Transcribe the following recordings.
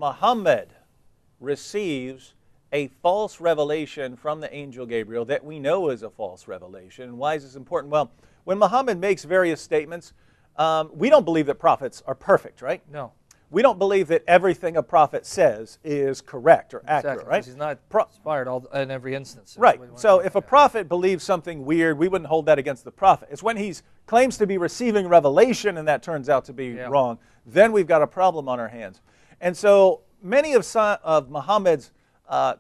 Muhammad receives a false revelation from the angel Gabriel that we know is a false revelation. And why is this important? Well, when Muhammad makes various statements, we don't believe that prophets are perfect, right? No. We don't believe that everything a prophet says is correct or accurate, right? He's not inspired in every instance. Right. So if a prophet believes something weird, we wouldn't hold that against the prophet. It's when he claims to be receiving revelation and that turns out to be wrong, then we've got a problem on our hands. And so many of Muhammad's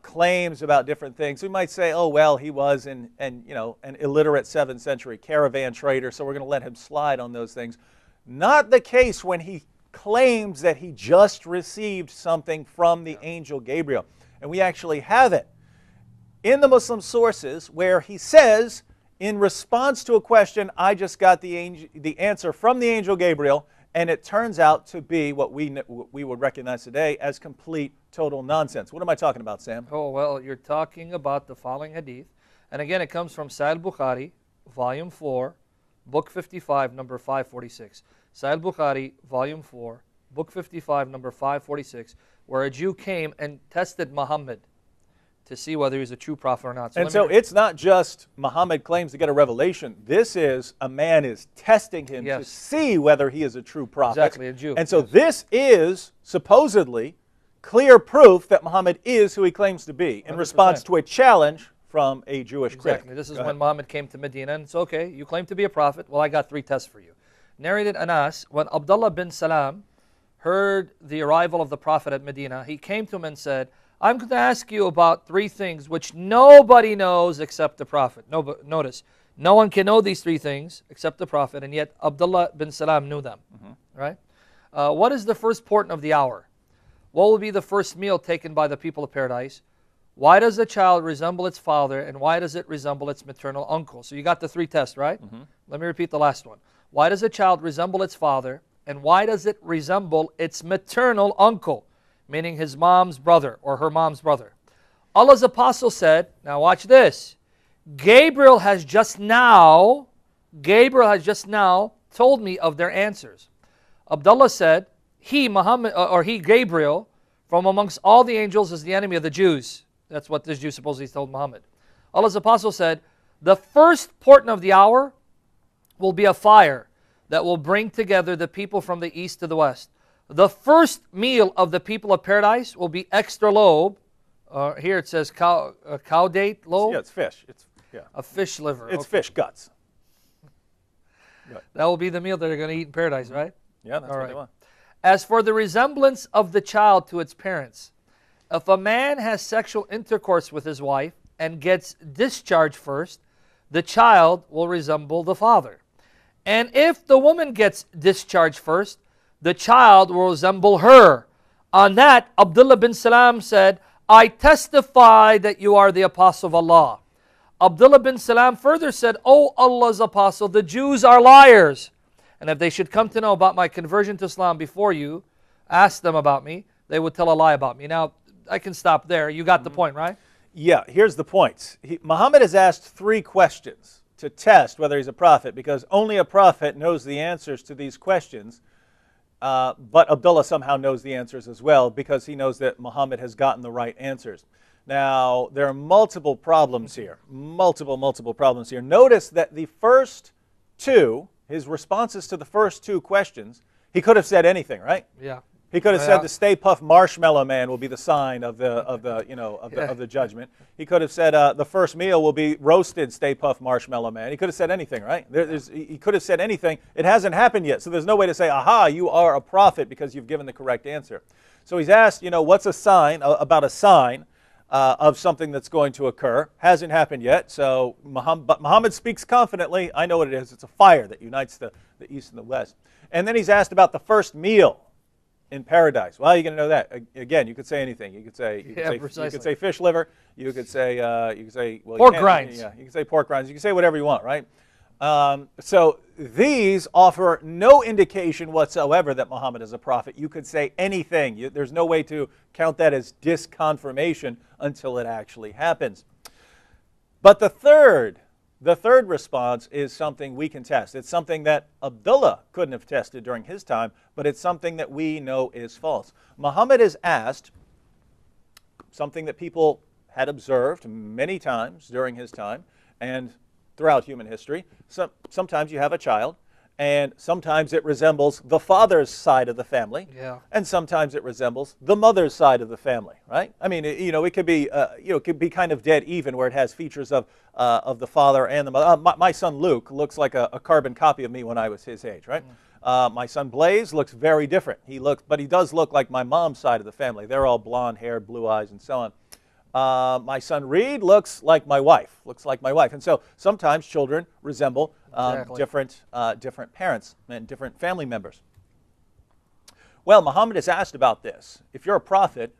claims about different things, we might say, oh, well, he was an illiterate 7th century caravan trader, so we're going to let him slide on those things. Not the case when he claims that he just received something from the angel Gabriel. And we actually have it in the Muslim sources where he says, in response to a question, I just got the answer from the angel Gabriel, and it turns out to be what we would recognize today as complete, total nonsense. What am I talking about, Sam? Oh, well, you're talking about the following hadith. And again, it comes from Sahih Bukhari, Volume 4, Book 55, number 546. Sahih Bukhari, Volume 4, Book 55, number 546, where a Jew came and tested Muhammad to see whether he's a true prophet or not. So it's not just Muhammad claims to get a revelation. This is a man is testing him to see whether he is a true prophet. Exactly, a Jew. And so this is supposedly clear proof that Muhammad is who he claims to be in 100%. Response to a challenge from a Jewish critic. Exactly. This is when Muhammad came to Medina, and it's okay, you claim to be a prophet. Well, I got 3 tests for you. Narrated Anas, when Abdullah bin Salam heard the arrival of the Prophet at Medina, he came to him and said, I'm going to ask you about 3 things which nobody knows except the Prophet. Notice, no one can know these 3 things except the Prophet, and yet Abdullah bin Salam knew them. Right? What is the first portion of the hour? What will be the first meal taken by the people of paradise? Why does a child resemble its father, and why does it resemble its maternal uncle? So you got the 3 tests, right? Let me repeat the last one. Why does a child resemble its father, and why does it resemble its maternal uncle, meaning his mom's brother or her mom's brother? Allah's apostle said, now watch this, Gabriel has just now told me of their answers. Abdullah said, he, Gabriel, from amongst all the angels is the enemy of the Jews. That's what this Jew supposedly told Muhammad. Allah's apostle said, the first portion of the hour will be a fire that will bring together the people from the east to the west. The first meal of the people of paradise will be extra lobe. Here it says cow date lobe. Yeah, it's fish. A fish liver. It's fish guts. That will be the meal that they're going to eat in paradise, right? Yeah, that's what they want. As for the resemblance of the child to its parents, if a man has sexual intercourse with his wife and gets discharged first, the child will resemble the father. And if the woman gets discharged first, the child will resemble her. On that, Abdullah bin Salam said, I testify that you are the apostle of Allah. Abdullah bin Salam further said, O Allah's apostle, the Jews are liars. And if they should come to know about my conversion to Islam before you, ask them about me, they would tell a lie about me. Now, I can stop there. You got the point, right? Yeah, here's the point. Muhammad has asked 3 questions to test whether he's a prophet, because only a prophet knows the answers to these questions. But Abdullah somehow knows the answers as well, because he knows that Muhammad has gotten the right answers. Now, there are multiple problems here. Multiple problems here. Notice that the first 2, his responses to the first 2 questions, he could have said anything, right? Yeah. He could have said the Stay Puft Marshmallow Man will be the sign of the judgment. He could have said the first meal will be roasted Stay Puft Marshmallow Man. He could have said anything, right? He could have said anything. It hasn't happened yet, so there's no way to say, aha, you are a prophet because you've given the correct answer. So he's asked, what's a sign, about a sign of something that's going to occur. Hasn't happened yet, so Muhammad speaks confidently. I know what it is. It's a fire that unites the east and the west. And then he's asked about the first meal in paradise. Well, how are you going to know that? Again, you could say anything. You could say fish liver. You could say pork rinds. Yeah, you could say pork rinds. You can say whatever you want, right? So these offer no indication whatsoever that Muhammad is a prophet. You could say anything. There's no way to count that as disconfirmation until it actually happens. But the third The third response is something we can test. It's something that Abdullah couldn't have tested during his time, but it's something that we know is false. Muhammad is asked something that people had observed many times during his time and throughout human history. Sometimes you have a child, and sometimes it resembles the father's side of the family, and sometimes it resembles the mother's side of the family, right? I mean, it could be, it could be kind of dead even, where it has features of the father and the mother. My son Luke looks like a carbon copy of me when I was his age, right? My son Blaze looks very different. But he does look like my mom's side of the family. They're all blonde haired, blue eyes, and so on. My son Reed looks like my wife. And so sometimes children resemble different parents and different family members. Well, Muhammad is asked about this. If you're a prophet,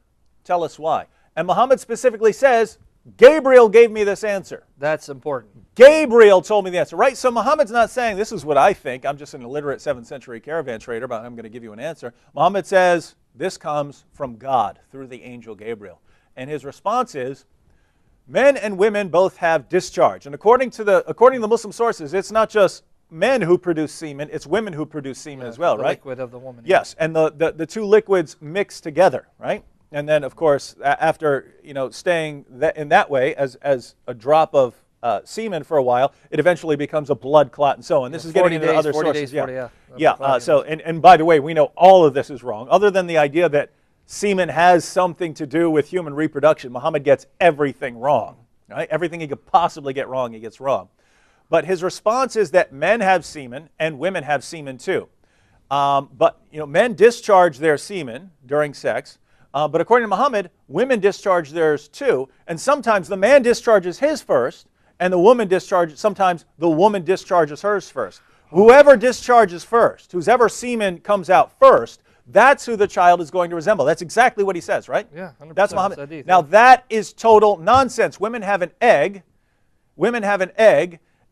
tell us why. And Muhammad specifically says, Gabriel gave me this answer. That's important. Gabriel told me the answer, right? So Muhammad's not saying, this is what I think. I'm just an illiterate 7th century caravan trader, but I'm going to give you an answer. Muhammad says, this comes from God through the angel Gabriel. And his response is, men and women both have discharge. And according to the Muslim sources, it's not just men who produce semen, it's women who produce semen as well, the right? Liquid of the woman. Yes, and the two liquids mix together, right? And then, of course, after staying in that way as a drop of semen for a while, it eventually becomes a blood clot and so on. This is getting into other 40 sources. Days, 40, So, and by the way, we know all of this is wrong, other than the idea that semen has something to do with human reproduction. Muhammad gets everything wrong, right? Everything he could possibly get wrong, he gets wrong. But his response is that men have semen and women have semen too. But men discharge their semen during sex. But according to Muhammad, women discharge theirs too. And sometimes the man discharges his first, and sometimes the woman discharges hers first. Whoever discharges first, whoever semen comes out first, that's who the child is going to resemble. That's exactly what he says, right? Yeah, 100%. That's Muhammad. Now that is total nonsense. Women have an egg.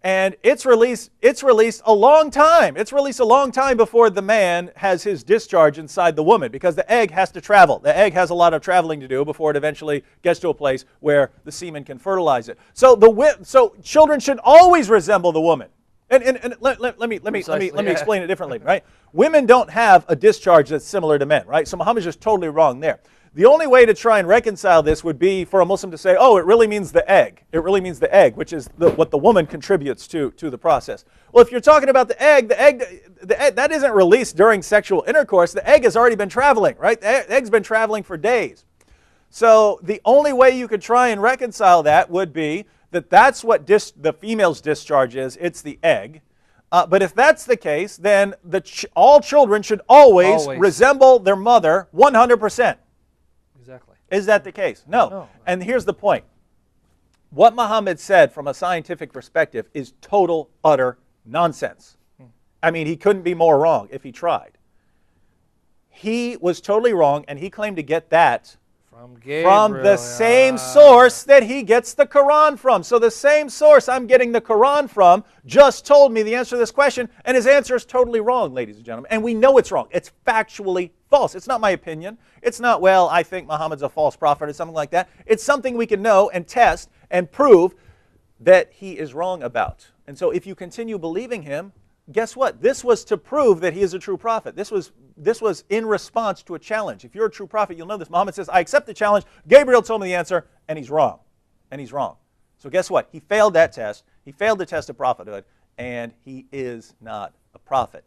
And it's released a long time. It's released a long time before the man has his discharge inside the woman, because the egg has to travel. The egg has a lot of traveling to do before it eventually gets to a place where the semen can fertilize it. So children should always resemble the woman. And let me explain it differently, right? Women don't have a discharge that's similar to men, right? So Muhammad's just totally wrong there. The only way to try and reconcile this would be for a Muslim to say, oh, it really means the egg. It really means the egg, which is what the woman contributes to the process. Well, if you're talking about the egg that isn't released during sexual intercourse. The egg has already been traveling, right? The egg's been traveling for days. So the only way you could try and reconcile that would be that's what the female's discharge is. It's the egg. But if that's the case, then all children should always resemble their mother 100%. Exactly. Is that the case? No. And here's the point. What Muhammad said from a scientific perspective is total, utter nonsense. I mean, he couldn't be more wrong if he tried. He was totally wrong, and he claimed to get that from the same source that he gets the Quran from. So the same source I'm getting the Quran from just told me the answer to this question, and his answer is totally wrong, ladies and gentlemen. And we know it's wrong. It's factually false. It's not my opinion. It's not, well, I think Muhammad's a false prophet or something like that. It's something we can know and test and prove that he is wrong about. And so if you continue believing him, guess what? This was to prove that he is a true prophet. This was in response to a challenge. If you're a true prophet, you'll know this. Muhammad says, I accept the challenge. Gabriel told me the answer, and he's wrong. And he's wrong. So guess what? He failed that test. He failed the test of prophethood, and he is not a prophet.